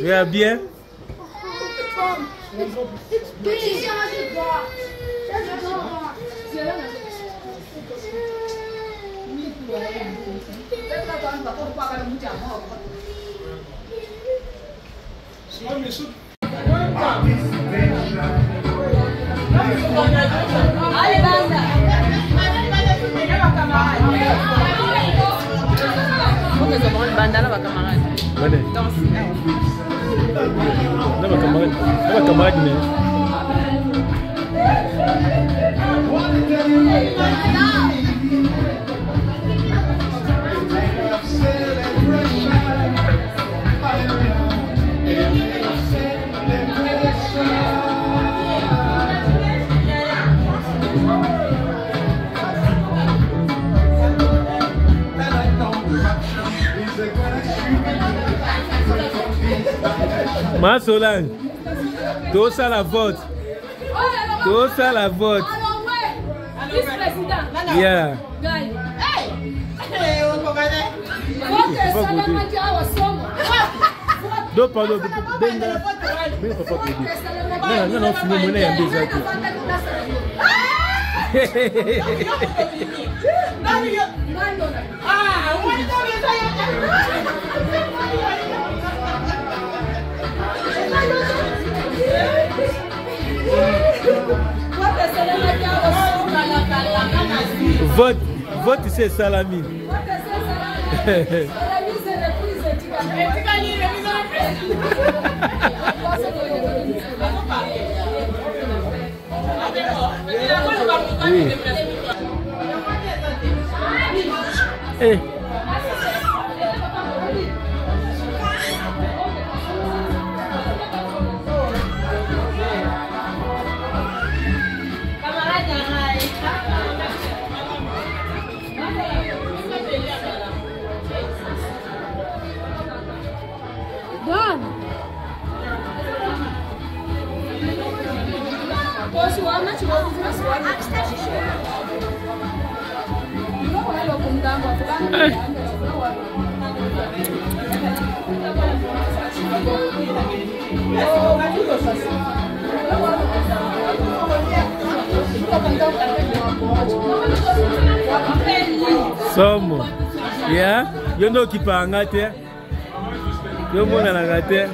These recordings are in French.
Yeah, bien. Ma Solange, tout ça la vote. Tout ça la vote. Yeah. Non, pardon. Non, vote c'est Salami. Oui. Somo. Yeah, you know keep on at there. You know at there.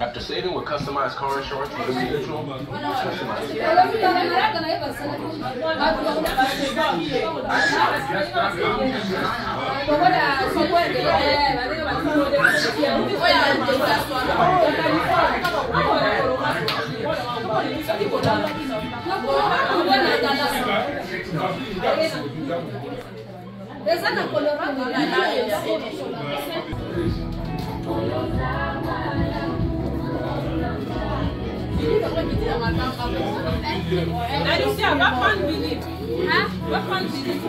After saving with customized car insurance from the individual, customized. Alicia, va prendre Billy. Hein? Va prendre Billy.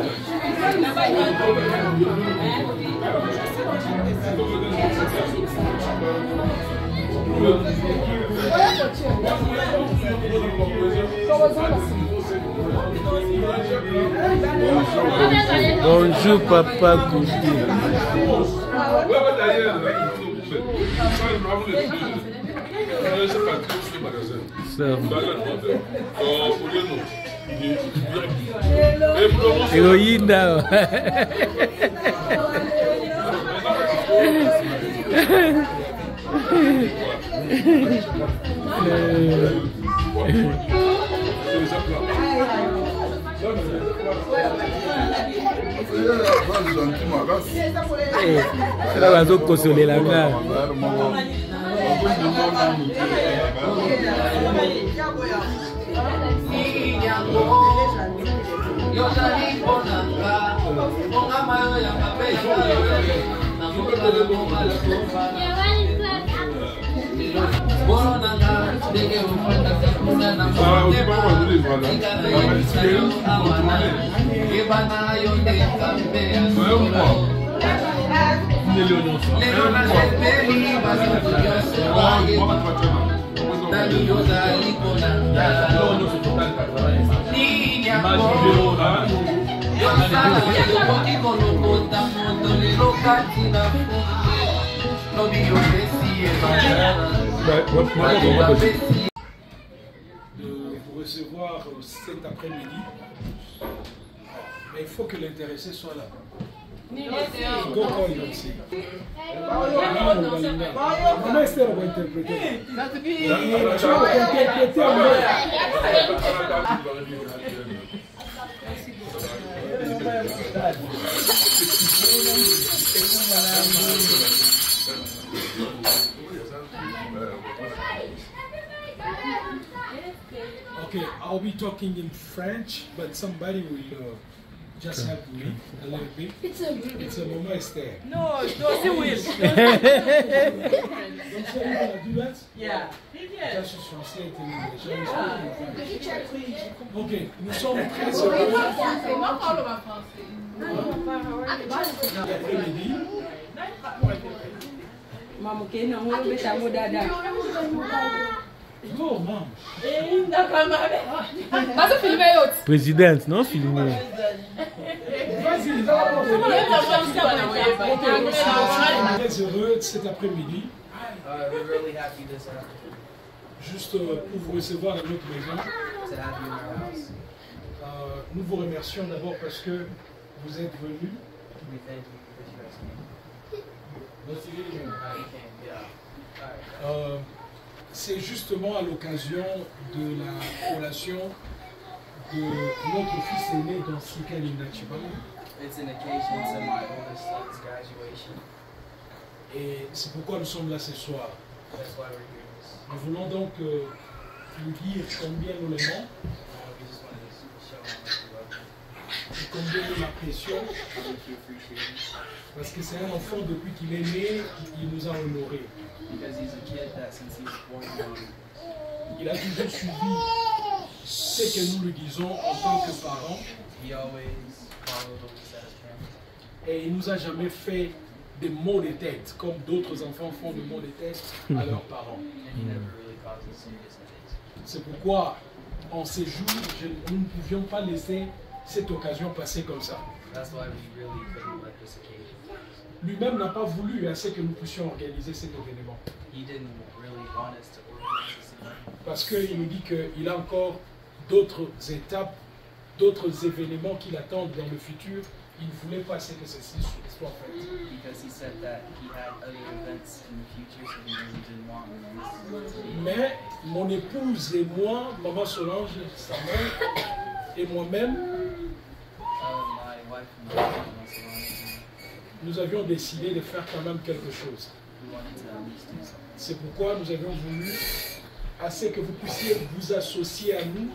Bonjour papa Kouti. Héroïne. Là, on va consoler la gare. De vous recevoir cet après-midi, mais il faut que l'intéressé soit là. Maman Esther va interpréter. Okay, I'll be talking in French, but somebody will just help me a little bit. It's a Maman Esther. No, she will. Don't say you gonna do that? Yeah. Just translate in English. I will speak in French. Okay, nous sommes très heureux. L'après-midi. Maman, qui est non, on va faire dada. No, mom. Vas-y, filmer l'autre. Présidente, non filmé. Vas-y, très heureux cet après-midi. Juste pour vous recevoir à notre maison. Nous vous remercions d'abord parce que vous êtes venus. C'est justement à l'occasion de la collation de notre fils aîné dans Sikal Inachiba. It's an occasion to my oldest son's graduation. Et c'est pourquoi nous sommes là ce soir. That's why we're here. Nous voulons donc lui dire combien nous l'aimons We just wanted to show how much we love him, et combien nous l'apprécions. how much we appreciate him, Parce que c'est un enfant depuis qu'il est né, il nous a honorés. because he's a kid that since he was born young, Il a toujours suivi ce que nous lui disons en tant que parents he always followed what we said as parents. et il nous a jamais fait des mots de tête comme d'autres enfants font des mots de tête à leurs parents. And he never really caused us serious headaches. C'est pourquoi en ces jours, nous ne pouvions pas laisser cette occasion passer comme ça. That's why we really couldn't let this occasion pass. Lui-même n'a pas voulu à ce que nous puissions organiser cet événement. He didn't really want us to organize this event Parce qu'il nous dit qu'il a encore d'autres étapes, d'autres événements qui l'attendent dans le futur. Il ne voulait pas ce que ceci soit fait. because he said that he had other events in the future, so he really didn't want this to be. Mais mon épouse et moi, Maman Solange, sa mère, et moi-même, My wife and my husband, nous avions décidé de faire quand même quelque chose. we wanted to at least do something. C'est pourquoi nous avions voulu assez que vous puissiez vous associer à nous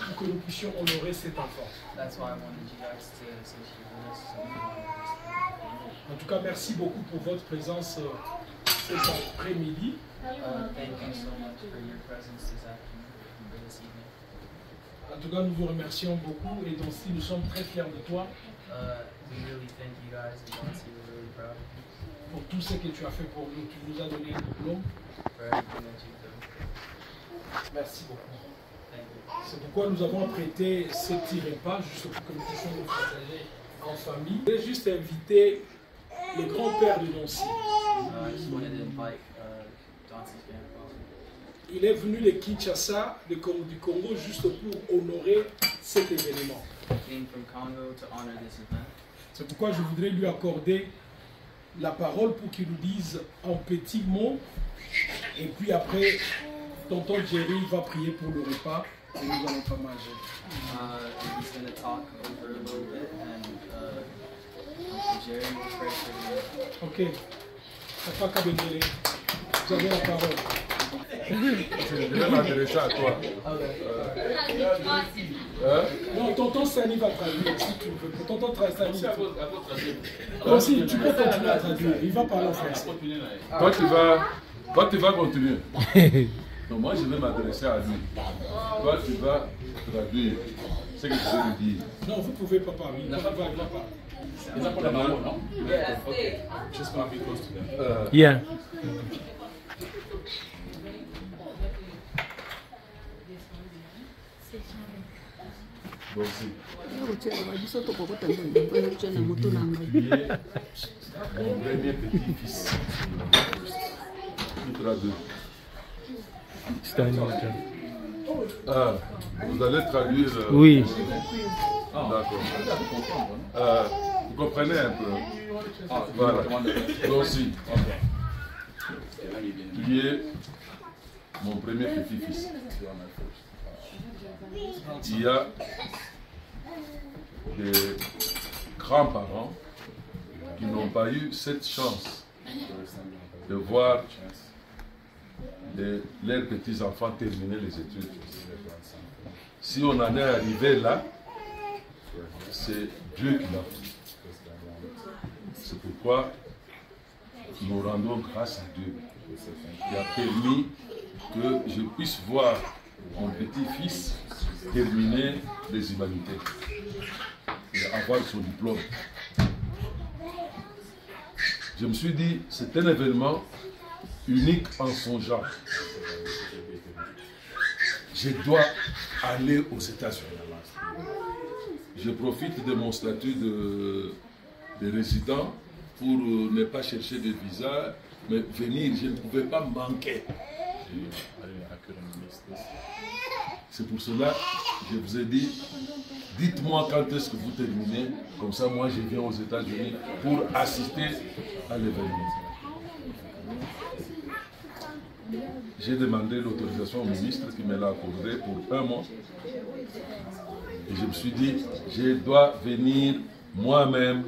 pour que nous puissions honorer cet enfant. That's why I wanted you guys to associate with us. So we wanted En tout cas, merci beaucoup pour votre présence cet après-midi. thank you so much for your presence this afternoon. for this evening. En tout cas, nous vous remercions beaucoup et donc si nous sommes très fiers de toi We really thank you guys, and Nancy, we're really proud of you pour tout ce que tu as fait pour nous. Tu nous as donné un diplôme. for everything that you've done. Merci beaucoup. Thank you. C'est pourquoi nous avons prêté ce petit repas juste pour que nous puissions nous partager en famille. Je vais juste inviter le grand-père de Nancy. I just wanted to invite Nancy's grandfather. Il est venu de Kinshasa, du Congo, juste pour honorer cet événement. He came from Congo to honor this event. C'est pourquoi je voudrais lui accorder la parole pour qu'il nous dise un petit mot. Et puis après, tonton Jerry va prier pour le repas et nous allons pas manger. And he's going to talk over a little bit, and Uncle Jerry will pray for you. Ok. Papa Kabengele, vous avez la parole. Je vais m'adresser à toi. Non, tonton Sani va traduire si tu veux. Tonton Sani. Aussi, tu peux continuer à traduire. Il va parler en français. Toi, tu vas continuer. Donc moi, je vais m'adresser à lui. Toi, tu vas traduire ce que je vais lui dire. Non, vous pouvez, papa. Oui, papa va parler. Just gonna be close to them. Yeah. Donc, si. Mon premier petit-fils. Tu traduis. Vous allez traduire. Oui. D'accord. Vous comprenez un peu. Voilà. Donc, si. Tu es mon premier petit-fils. Il y a des grands-parents qui n'ont pas eu cette chance de voir leurs petits-enfants terminer les études. Si on en est arrivé là, c'est Dieu qui l'a fait. C'est pourquoi nous rendons grâce à Dieu qui a permis que je puisse voir mon petit-fils terminer les humanités et avoir son diplôme. Je me suis dit, c'est un événement unique en son genre. Je dois aller aux États-Unis. Je profite de mon statut de résident pour ne pas chercher de visa, mais venir, je ne pouvais pas manquer. C'est pour cela que je vous ai dit, dites-moi quand est-ce que vous terminez, comme ça moi je viens aux États-Unis pour assister à l'événement. J'ai demandé l'autorisation au ministre qui me l'a accordé pour 1 mois. Et je me suis dit, je dois venir moi-même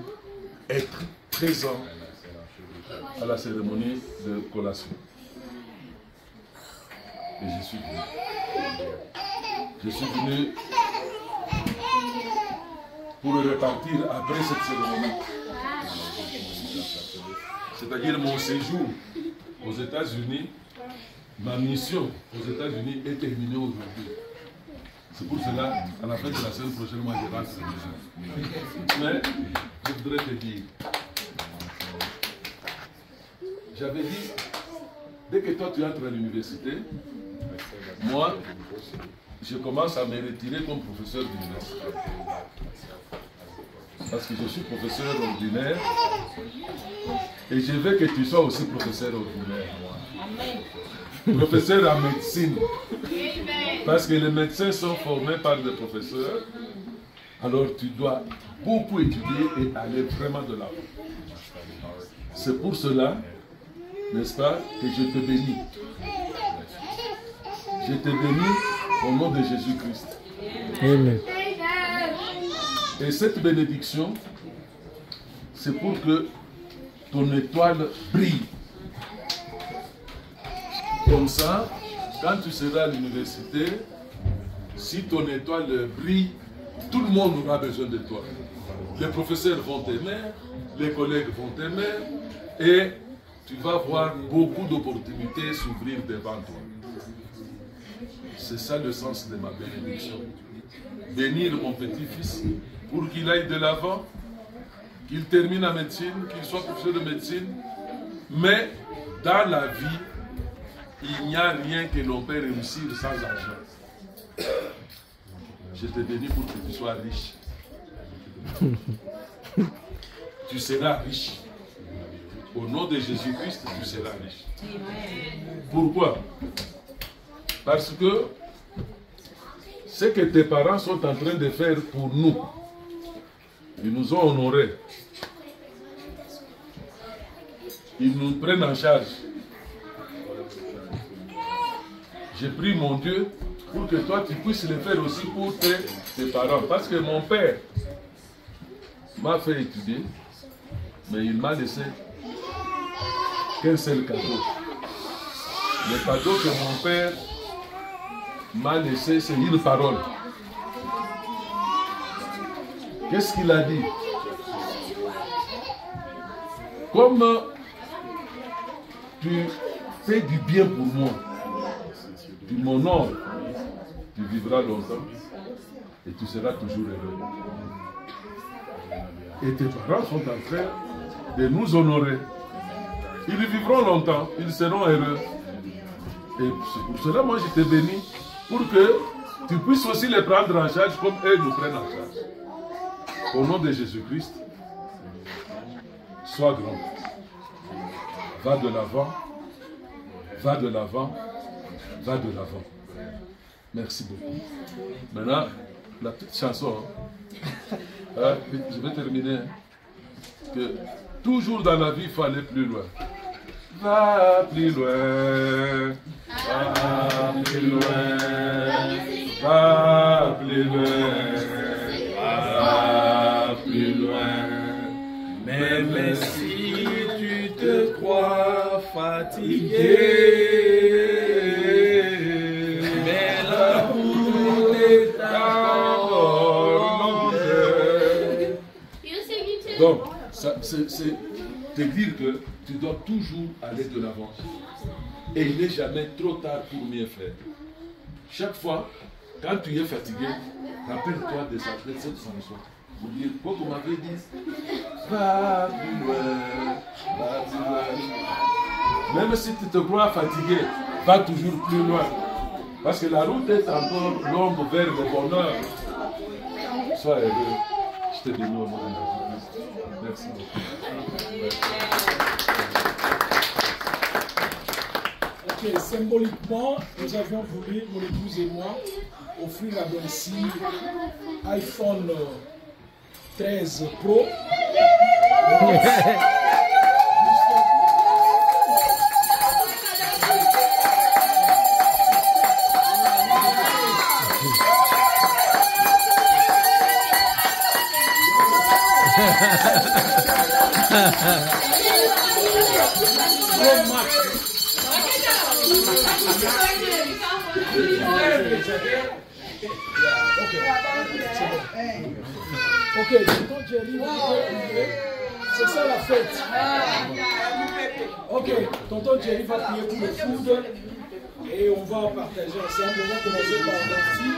être présent à la cérémonie de collation. Et je suis venu. Je suis venu pour repartir après cette cérémonie. C'est-à-dire mon séjour aux États-Unis, ma mission aux États-Unis est terminée aujourd'hui. C'est pour cela, à la fin de la semaine prochaine, moi je rentre à la maison. Mais je voudrais te dire, j'avais dit, dès que toi tu entres à l'université, moi, je commence à me retirer comme professeur d'université. Parce que je suis professeur ordinaire et je veux que tu sois aussi professeur ordinaire. Professeur en médecine. Parce que les médecins sont formés par des professeurs. Alors tu dois beaucoup étudier et aller vraiment de l'avant. C'est pour cela, n'est-ce pas, que je te bénis. Je te bénis au nom de Jésus-Christ. Amen. Et cette bénédiction, c'est pour que ton étoile brille. Comme ça, quand tu seras à l'université, si ton étoile brille, tout le monde aura besoin de toi. Les professeurs vont t'aimer, les collègues vont t'aimer, et tu vas voir beaucoup d'opportunités s'ouvrir devant toi. C'est ça le sens de ma bénédiction. Bénir mon petit-fils pour qu'il aille de l'avant, qu'il termine la médecine, qu'il soit professeur de médecine. Mais dans la vie, il n'y a rien que l'on peut réussir sans argent. Je te bénis pour que tu sois riche. Tu seras riche. Au nom de Jésus-Christ, tu seras riche. Pourquoi? Parce que ce que tes parents sont en train de faire pour nous, ils nous ont honorés. Ils nous prennent en charge. J'ai pris mon Dieu pour que toi tu puisses le faire aussi pour tes parents. Parce que mon père m'a fait étudier, mais il m'a laissé qu'un seul cadeau. Le cadeau que mon père m'a laissé, c'est une parole. Qu'est-ce qu'il a dit? Comme tu fais du bien pour moi, tu m'honores, tu vivras longtemps et tu seras toujours heureux. Et tes parents sont en train de nous honorer. Ils vivront longtemps, ils seront heureux. Et c'est pour cela, moi, je te bénis pour que tu puisses aussi les prendre en charge comme eux nous prennent en charge. Au nom de Jésus-Christ, sois grand. Va de l'avant, va de l'avant, va de l'avant. Merci beaucoup. Maintenant, la petite chanson. Hein, je vais terminer. Que toujours dans la vie, il faut aller plus loin. Va plus loin. Va plus loin. Va plus loin. Va plus loin. Même si tu te crois fatigué, mais la route est encore longue. Donc, c'est te dire que tu dois toujours aller de l'avant. Et il n'est jamais trop tard pour mieux faire. Chaque fois, quand tu es fatigué, rappelle-toi de cette chanson. Pour dire, quoi qu'on m'avait dit, va plus loin, va plus loin. Même si tu te crois fatigué, va toujours plus loin. Parce que la route est encore longue vers le bonheur. Sois heureux. Je te bénis au nom de Jésus-Christ. Merci beaucoup. Ok, symboliquement, nous avions voulu, mon épouse et moi, offrir à Bonsi iPhone 13 Pro. Ok, tonton Jerry, c'est ça la fête. Ok, tonton Jerry va prier pour le food et on va partager ensemble. On va commencer par Nancy.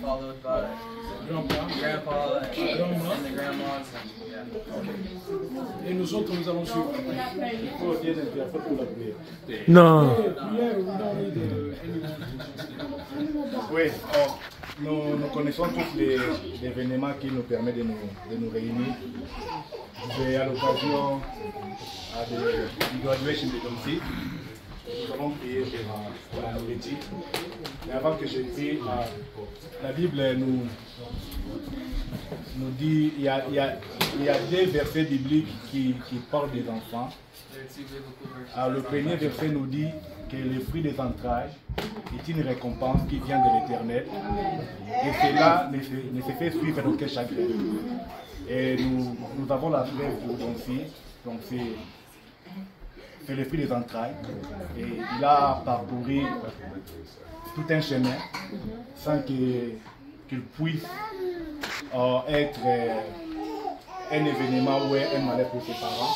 Followed by grandpa and the grandmas. Et nous autres, nous allons suivre. Non. Oui, nous connaissons tous les événements qui nous permettent de nous réunir. J'ai à l'occasion du graduation de Domsi. Nous allons prier pour la nourriture. Mais avant que je prie, la Bible nous dit il y a des versets bibliques qui parlent des enfants. Alors, le premier verset nous dit que le fruit des entrailles est une récompense qui vient de l'Éternel. Et cela ne se fait suivre d'aucun chagrin. Et nous avons la preuve pour Donsi. Donc c'est le fruit des entrailles. Et il a parcouru tout un chemin sans qu'il puisse être un événement ou un malheur pour ses parents.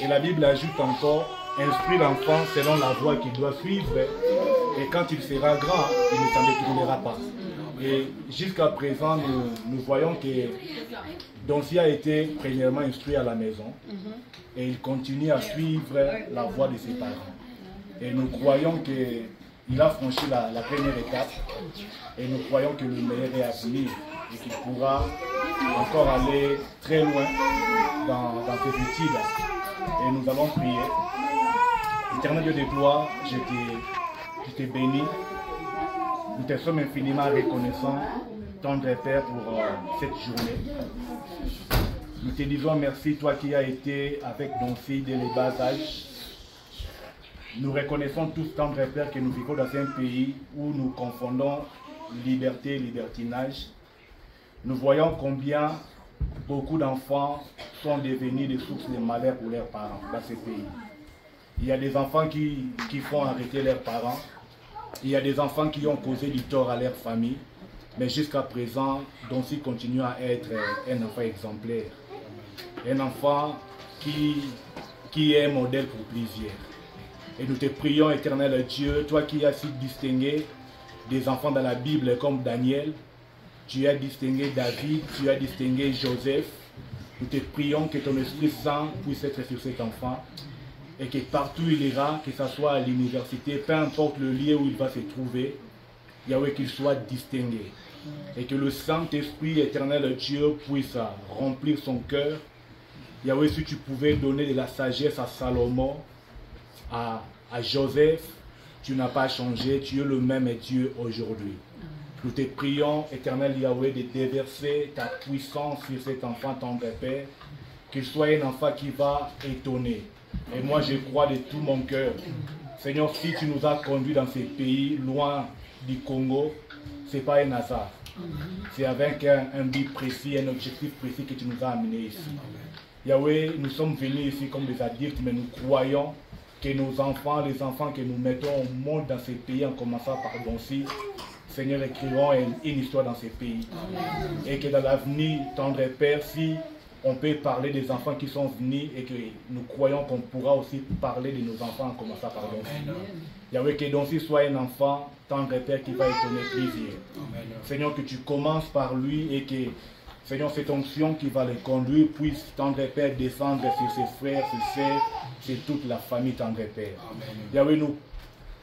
Et la Bible ajoute encore instruit l'enfant selon la voie qu'il doit suivre, et quand il sera grand, il ne s'en détournera pas. Et jusqu'à présent, nous voyons que Donsi a été premièrement instruit à la maison, et il continue à suivre la voie de ses parents. Et nous croyons qu'il a franchi la première étape, et nous croyons que le meilleur est à venir, et qu'il pourra encore aller très loin dans ses études. Et nous allons prier. Éternel Dieu de gloire, je te bénis. Nous te sommes infiniment reconnaissants, tendre Père, pour cette journée. Nous te disons merci, toi qui as été avec Donsi dès le bas âge. Nous reconnaissons tous, tendre Père, que nous vivons dans un pays où nous confondons liberté et libertinage. Nous voyons combien beaucoup d'enfants sont devenus des sources de malheur pour leurs parents dans ce pays. Il y a des enfants qui font arrêter leurs parents. Il y a des enfants qui ont causé du tort à leur famille. Mais jusqu'à présent, Donsi continue à être un enfant exemplaire. Un enfant qui est un modèle pour plusieurs. Et nous te prions, éternel Dieu, toi qui as su distinguer des enfants dans la Bible comme Daniel, tu as distingué David, tu as distingué Joseph. Nous te prions que ton Esprit Saint puisse être sur cet enfant et que partout il ira, que ce soit à l'université, peu importe le lieu où il va se trouver, Yahweh, qu'il soit distingué. Et que le Saint-Esprit éternel Dieu puisse remplir son cœur. Yahweh, si tu pouvais donner de la sagesse à Salomon, à Joseph, tu n'as pas changé, tu es le même Dieu aujourd'hui. Nous te prions, éternel Yahweh, de déverser ta puissance sur cet enfant, tendre Père, qu'il soit un enfant qui va étonner. Et moi, je crois de tout mon cœur, Seigneur, si tu nous as conduits dans ces pays, loin du Congo, ce n'est pas un hasard. C'est avec un but précis, un objectif précis que tu nous as amenés ici. Yahweh, nous sommes venus ici comme des adultes, mais nous croyons que nos enfants, les enfants que nous mettons au monde dans ces pays, en commençant par Donsi, Seigneur, écrivons une histoire dans ces pays. Et que dans l'avenir, tendre Père, si on peut parler des enfants qui sont venus et que nous croyons qu'on pourra aussi parler de nos enfants en commençant par Donsi. Yahweh, que Donsi soit un enfant, tendre Père, qui va étonner plaisir. Seigneur, que tu commences par lui et que, Seigneur, cette onction qui va le conduire puisse, tendre Père, descendre sur ses frères, ses sœurs, sur toute la famille, tendre Père. Yahweh, nous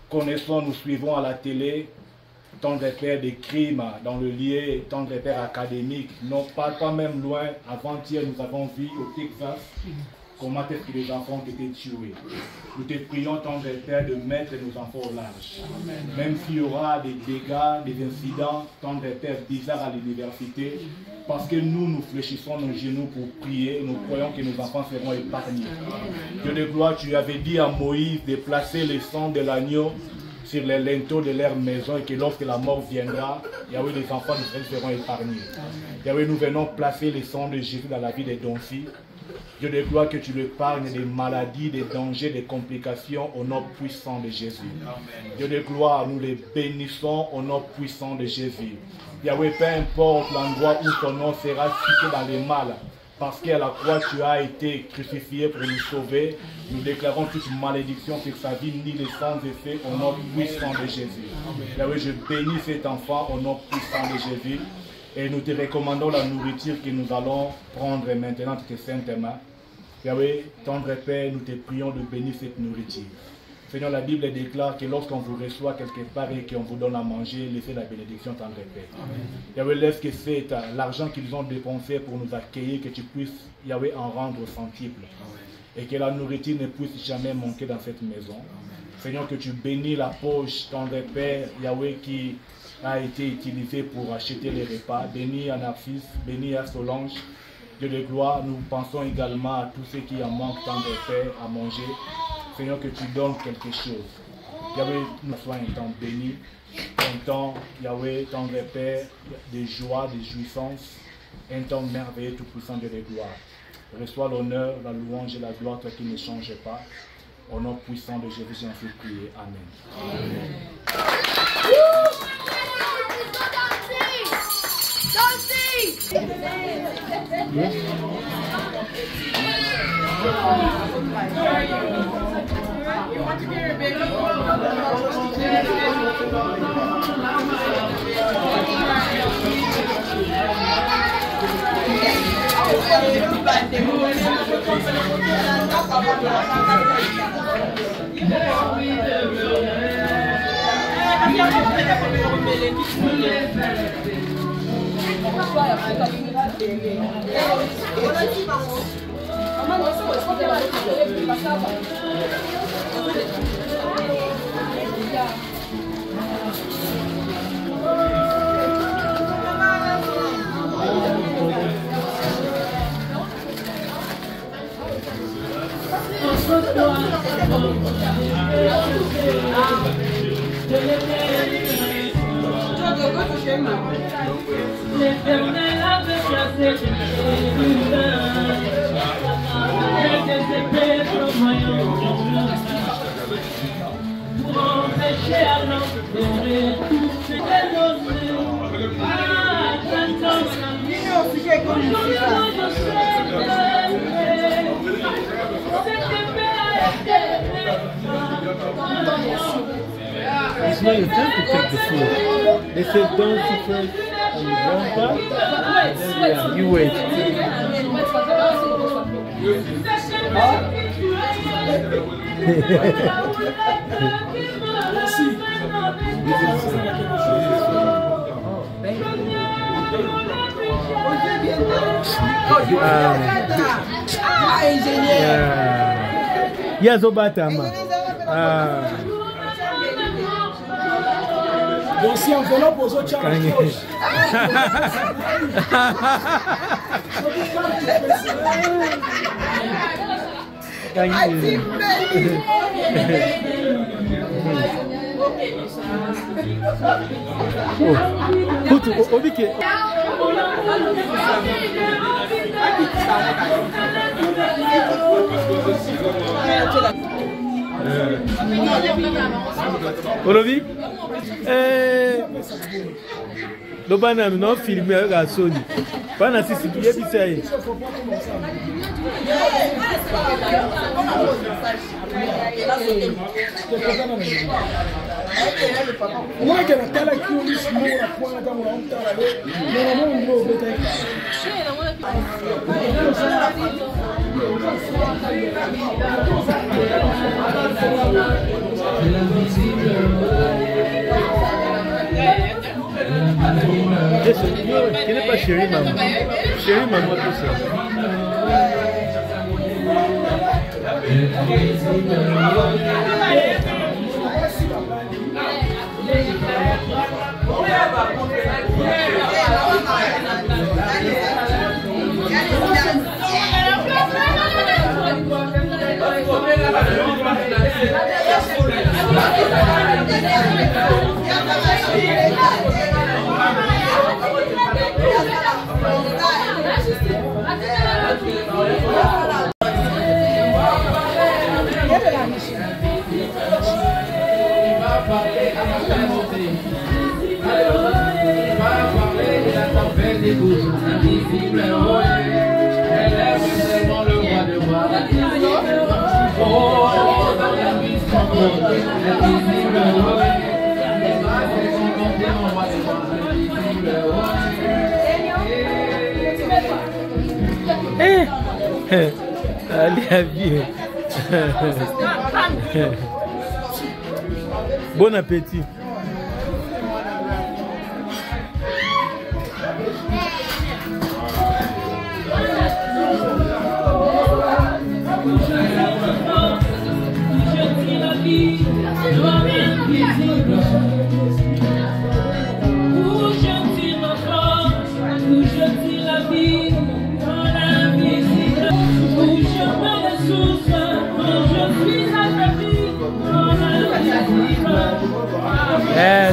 connaissons, nous suivons à la télé, tendre Père, des crimes dans le lieu, tendre Père académique. Non, pas même loin. Avant-hier, nous avons vu au Texas comment est-ce que les enfants ont été tués. Nous te prions, tendre Père, de mettre nos enfants au large. Même s'il y aura des dégâts, des incidents, tendre Père, bizarres à l'université, parce que nous fléchissons nos genoux pour prier, nous croyons que nos enfants seront épargnés. Dieu de gloire, tu avais dit à Moïse de placer le sang de l'agneau sur les linteaux de leur maison et que lorsque la mort viendra, Yahweh, les enfants d'Israël seront épargnés. Yahweh, nous venons placer le sang de Jésus dans la vie des Donsi. Dieu de gloire, que tu l'épargnes des maladies, des dangers, des complications au nom puissant de Jésus. Dieu de gloire, nous les bénissons au nom puissant de Jésus. Yahweh, peu importe l'endroit où ton nom sera cité dans les mal, parce qu'à la croix tu as été crucifié pour nous sauver, nous déclarons toute malédiction sur sa vie, ni les sans effet au nom puissant de Jésus. Yahweh, je bénis cet enfant au nom puissant de Jésus. Et nous te recommandons la nourriture que nous allons prendre maintenant de tes saintes mains. Yahweh, tendre Père, nous te prions de bénir cette nourriture. Seigneur, la Bible déclare que lorsqu'on vous reçoit quelque part et qu'on vous donne à manger, laissez la bénédiction, tendre Père. Yahweh, laisse que c'est l'argent qu'ils ont dépensé pour nous accueillir, que tu puisses, Yahweh, en rendre centuple. Et que la nourriture ne puisse jamais manquer dans cette maison. Seigneur, que tu bénis la poche, tendre Père, Yahweh, qui a été utilisé pour acheter les repas. Bénis à Narcisse, bénis à Solange. Dieu de gloire, nous pensons également à tous ceux qui en manquent tant de Père à manger. Seigneur, que tu donnes quelque chose. Yahweh, nous sois un temps béni, un temps, Yahweh, tendre Père, de joie, de jouissance, un temps merveilleux, tout-puissant, Dieu de gloire. Reçois l'honneur, la louange et la gloire, toi qui ne changes pas. Au nom puissant de Jésus, j'ai ainsi prié. Amen. Amen. Don't see! L'Éternel avait chassé des épées pour empêcher à l'homme de It's not your time to take the food. They said don't sit first on the brown part. Yeah, you wait. Yes, Obatama. Bon, si enveloppe aux autres chambres. Olobi, le banane non filmé à Sony. Pas na sisi bien bisay. Moi que la tala qui on se met la pointe dans mon tala. Non non non Qui n'est pas chérie maman? Chérie maman tout ça. Allez, bien. Bon appétit.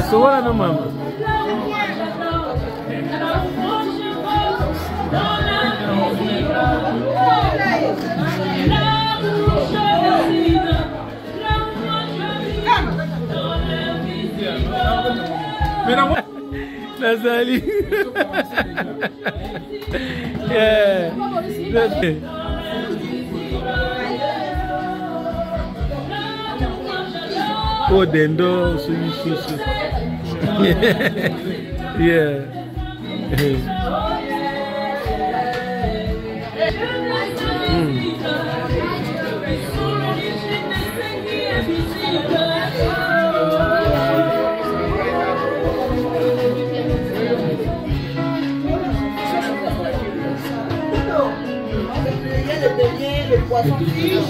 So what no mama? Nazali. Yeah. Oh, dendo, susu. Yeah. Le poisson fiche.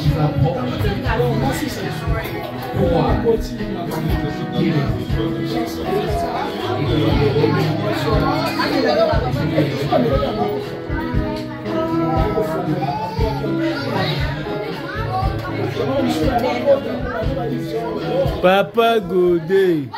Papa Godé.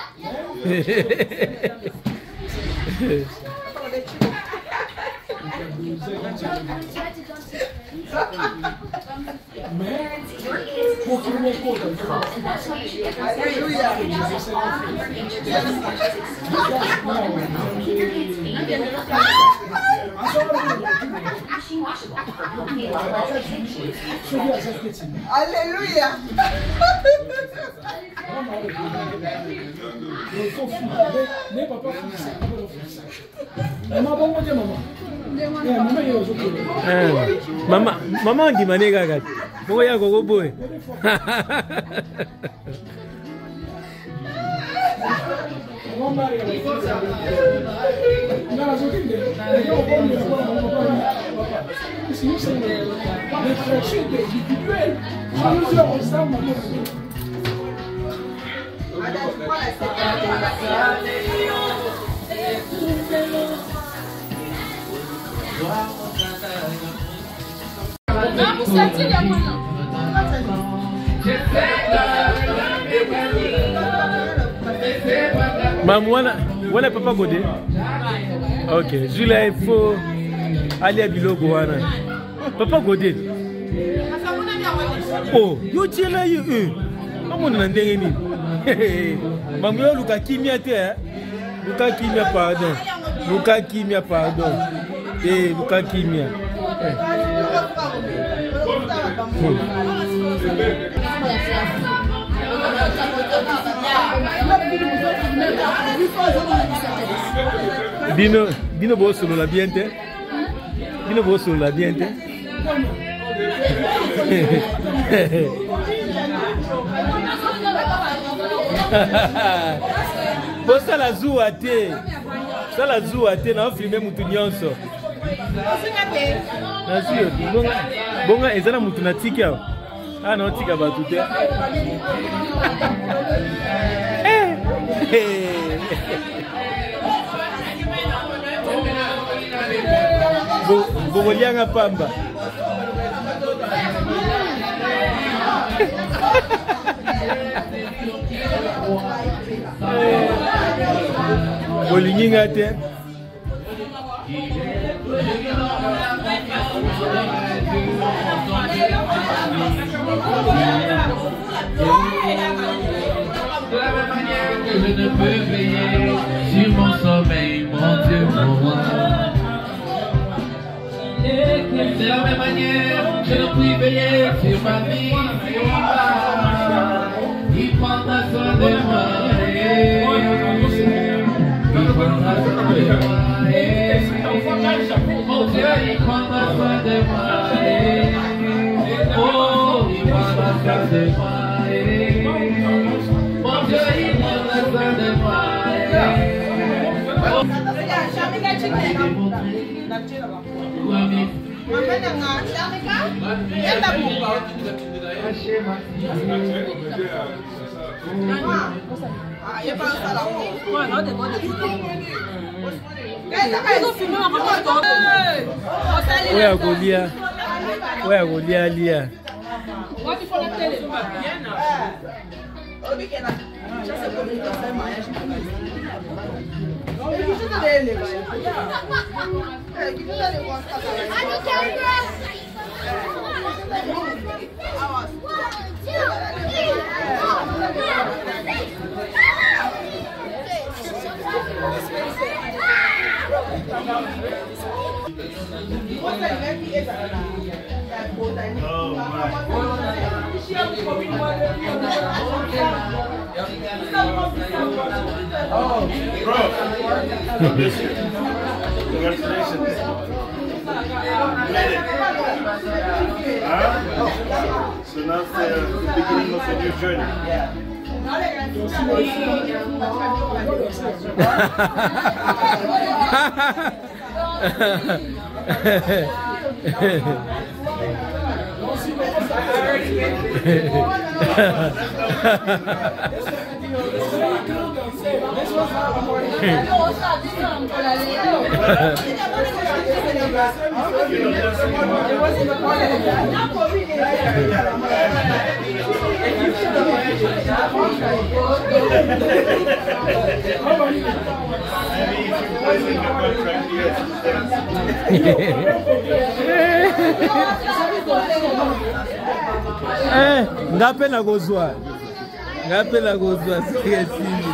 Alléluia. Maman dit mané gagat. Boya gogo boy. Maman, voilà Papa Godé. Ok, Julia, il faut aller à Bilogo. Papa Godé. Oh, yo tiens là, yo. Maman, on a ndengeni. Maman, Luka Kimia, Luka Kimia, pardon. Luka Kimia, pardon. Eh, Luka Kimia. Dino bo solo la biente. Dino bo solo la biente. Bo sala zua te. Sala zua te na filmer mutu nyonso. Na sio, bonga ezana mutu na tika. Ah non, tika ba tout te. Bogolianga pamba. Bolininga te. De la même manière que je ne peux veiller sur mon sommeil, mon Dieu, mon roi. De la même manière, je ne puis veiller sur ma vie, sur ma part. Il prendra soin de moi. Il prendra soin de moi. Mon Dieu, il prendra soin de moi. Oh, il prendra soin de moi. Mon Dieu, il prendra soin de moi. Oya Golia. Oya Golia lia. Oh, bro. Congratulations. You made it. Huh? So now it's the beginning of a new journey. Ngape na gozwa. Ngape na gozwa sikesini.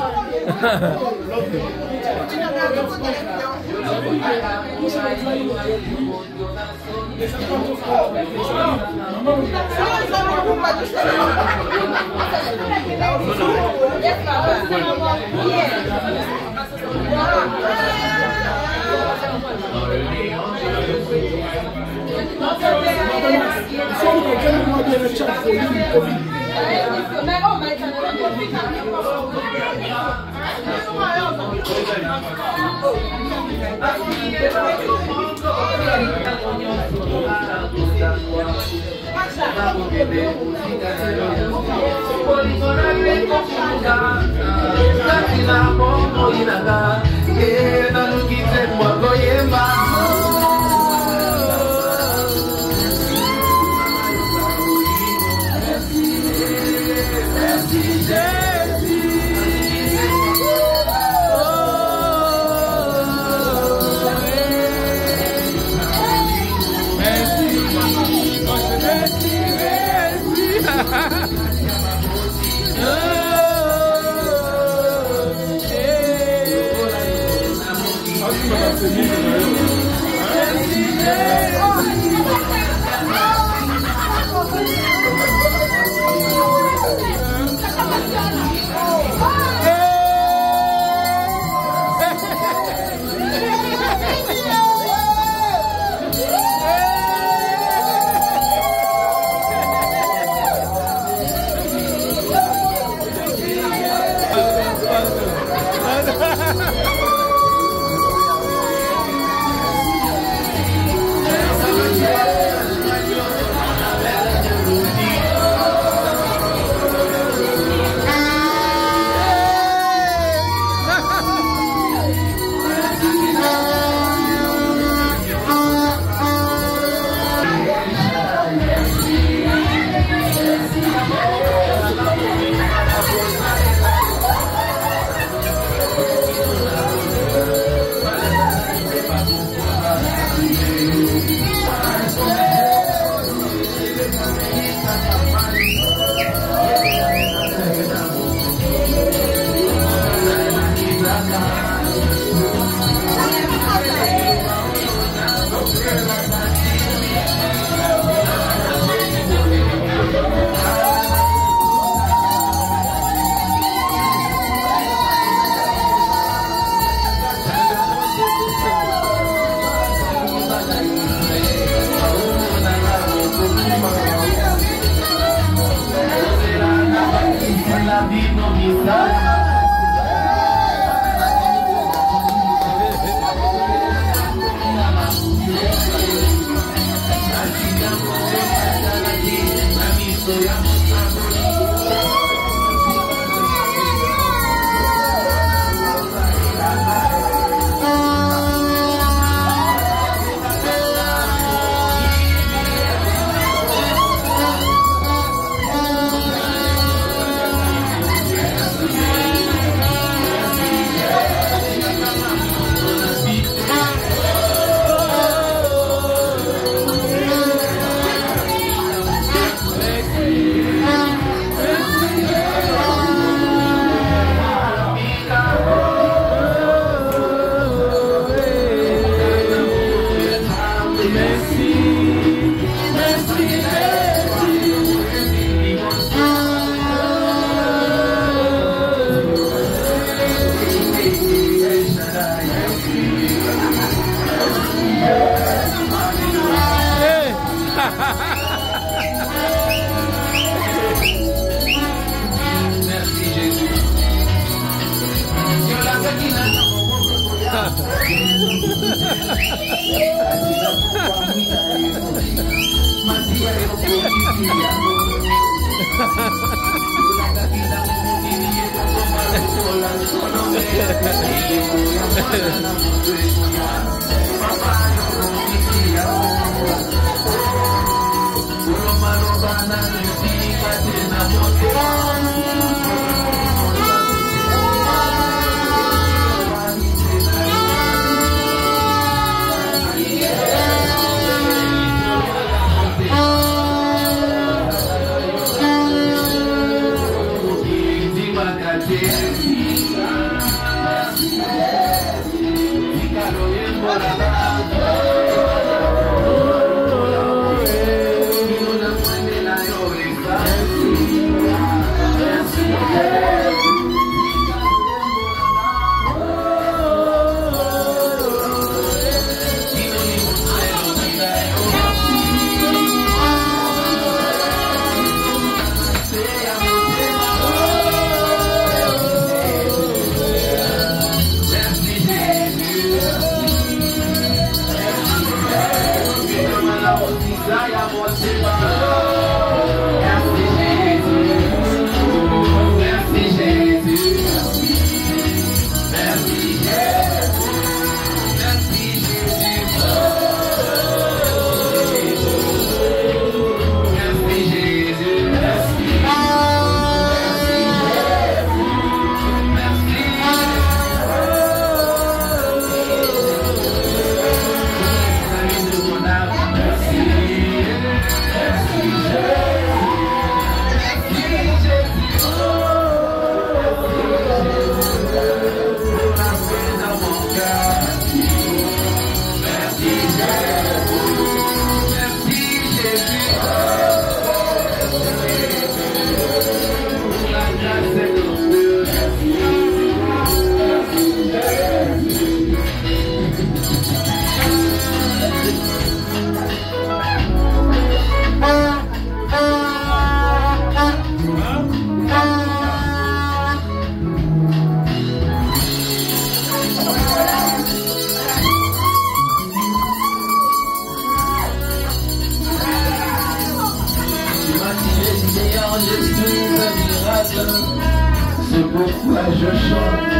pourquoi je chante.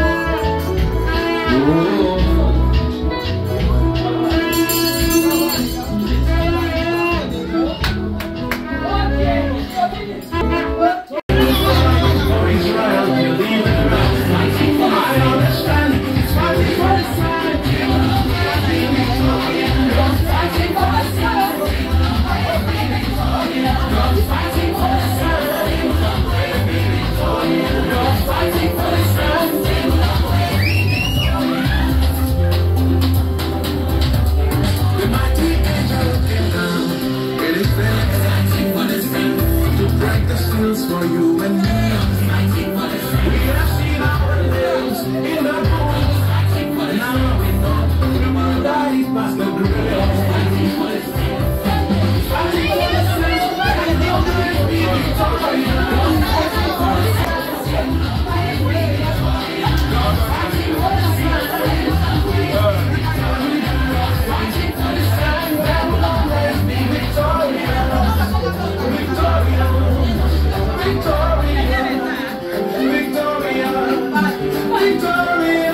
For you and me, we have seen our names in the books, and now we know we will die past the grave. Fighting for the sense, and the ultimate be victorious. Fighting for the sense, that will always be victorious. Victorious. Victoria, Victoria, Victoria.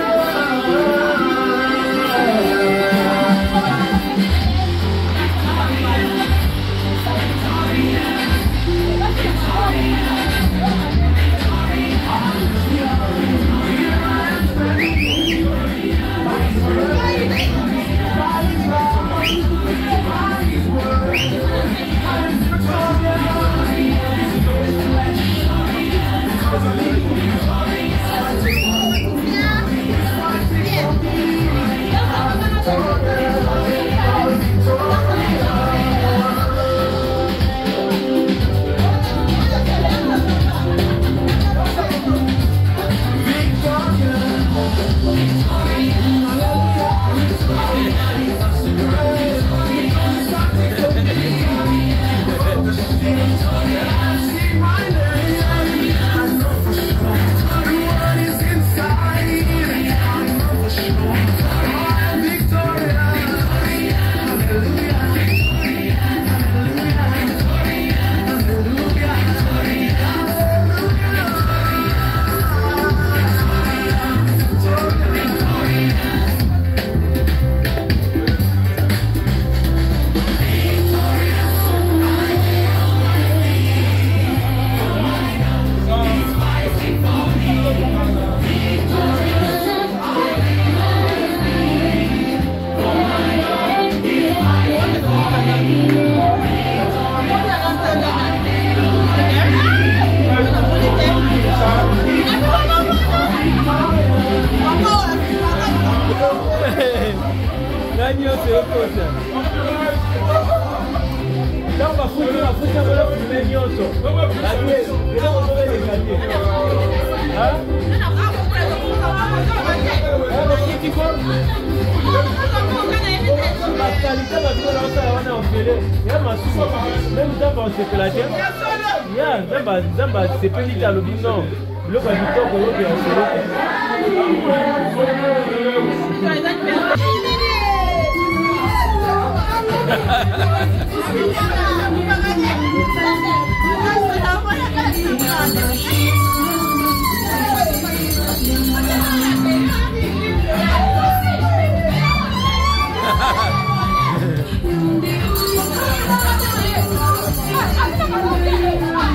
C'est pas dit à l'objet, non. Le pas du temps que l'autre est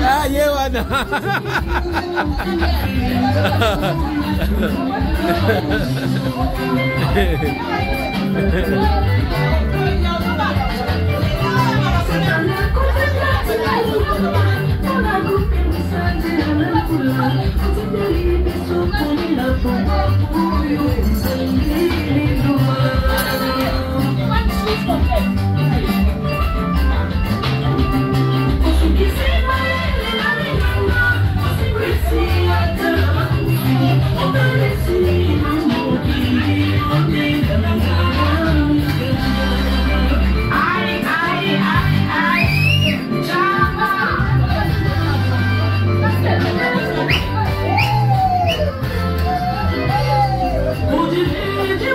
Ah, Yewana. Would you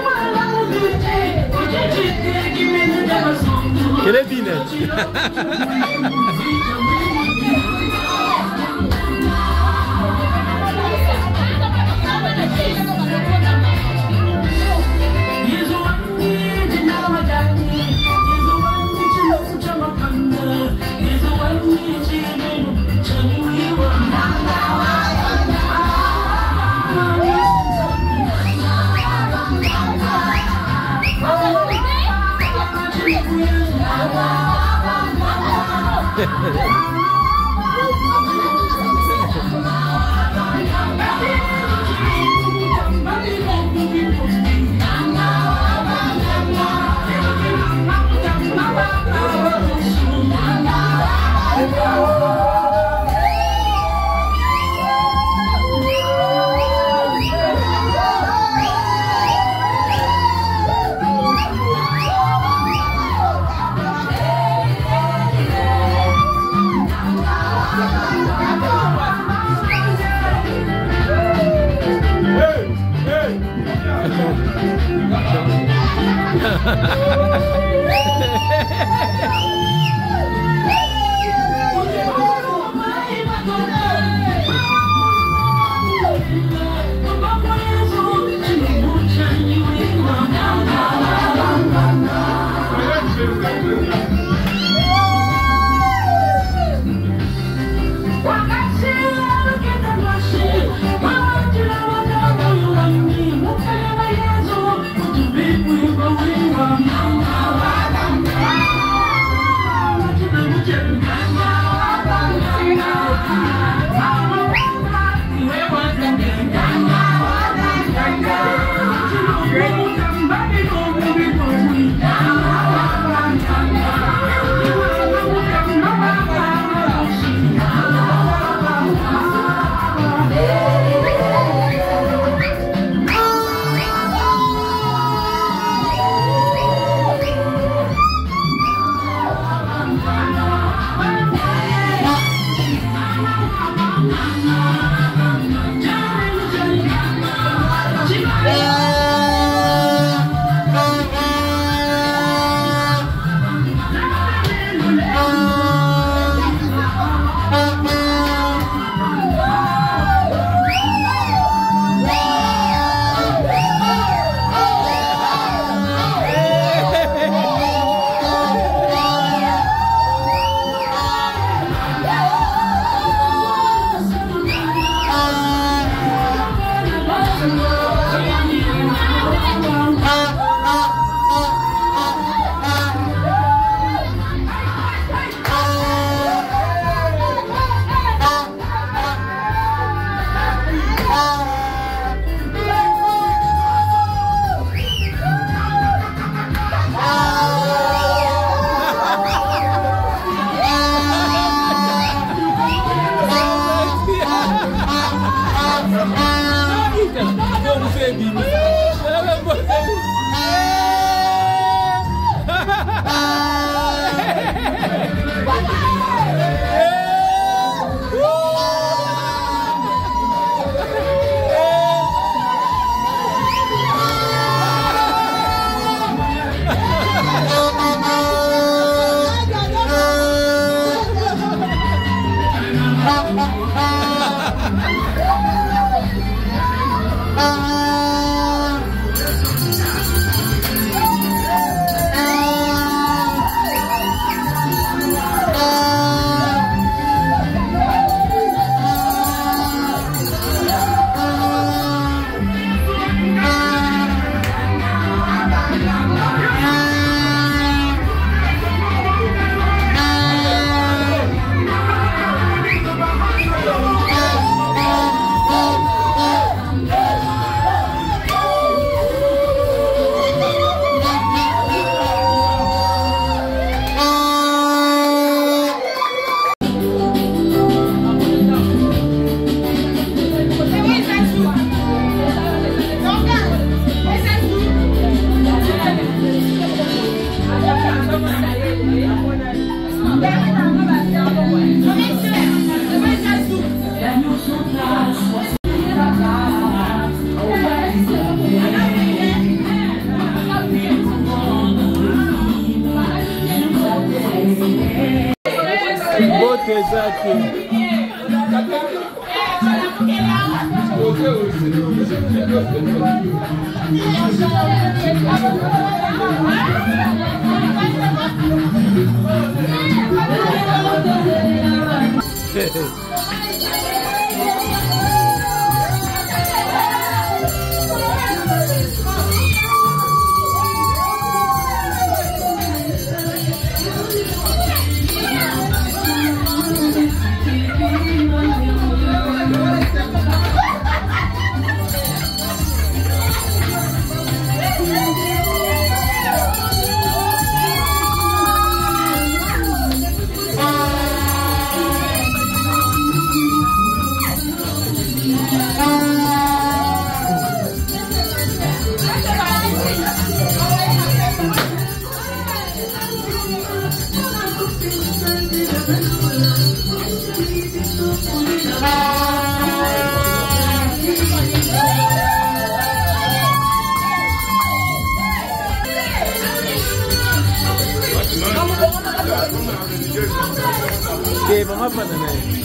hapa na naye.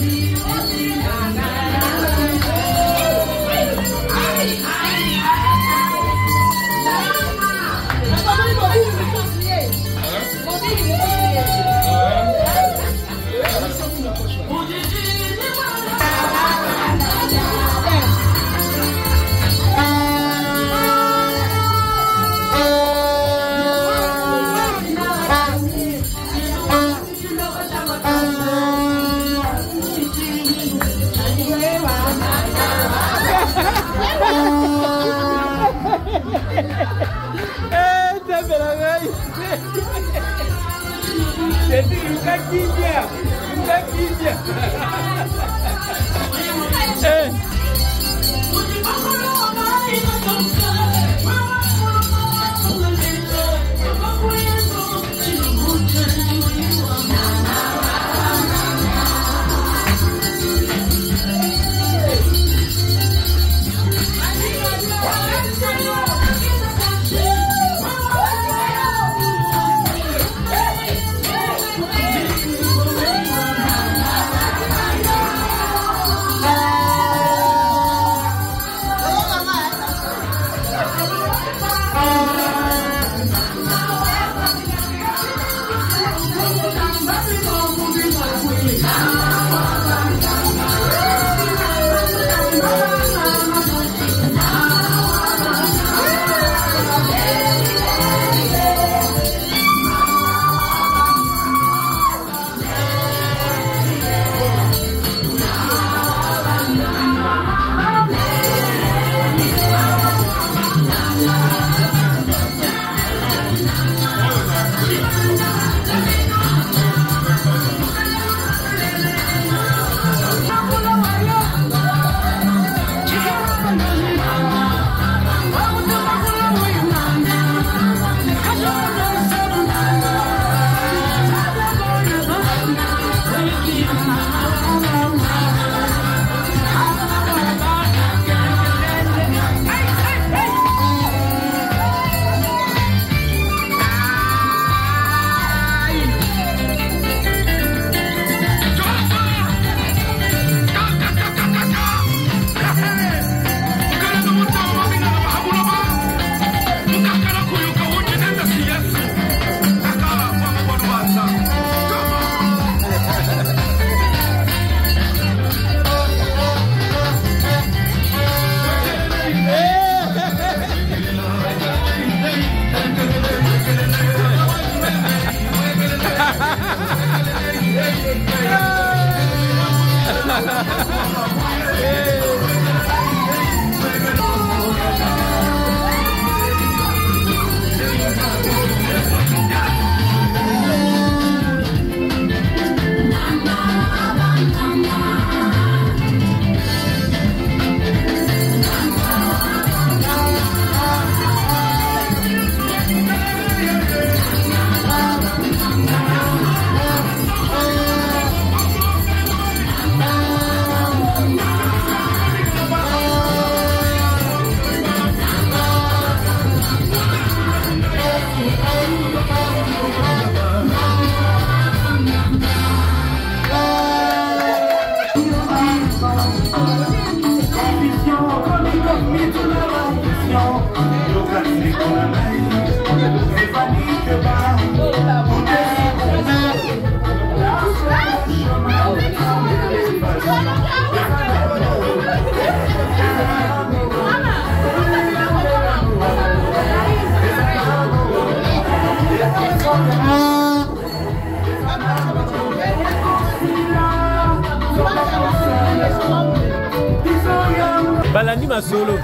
Balandi Masolo.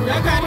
Yakari.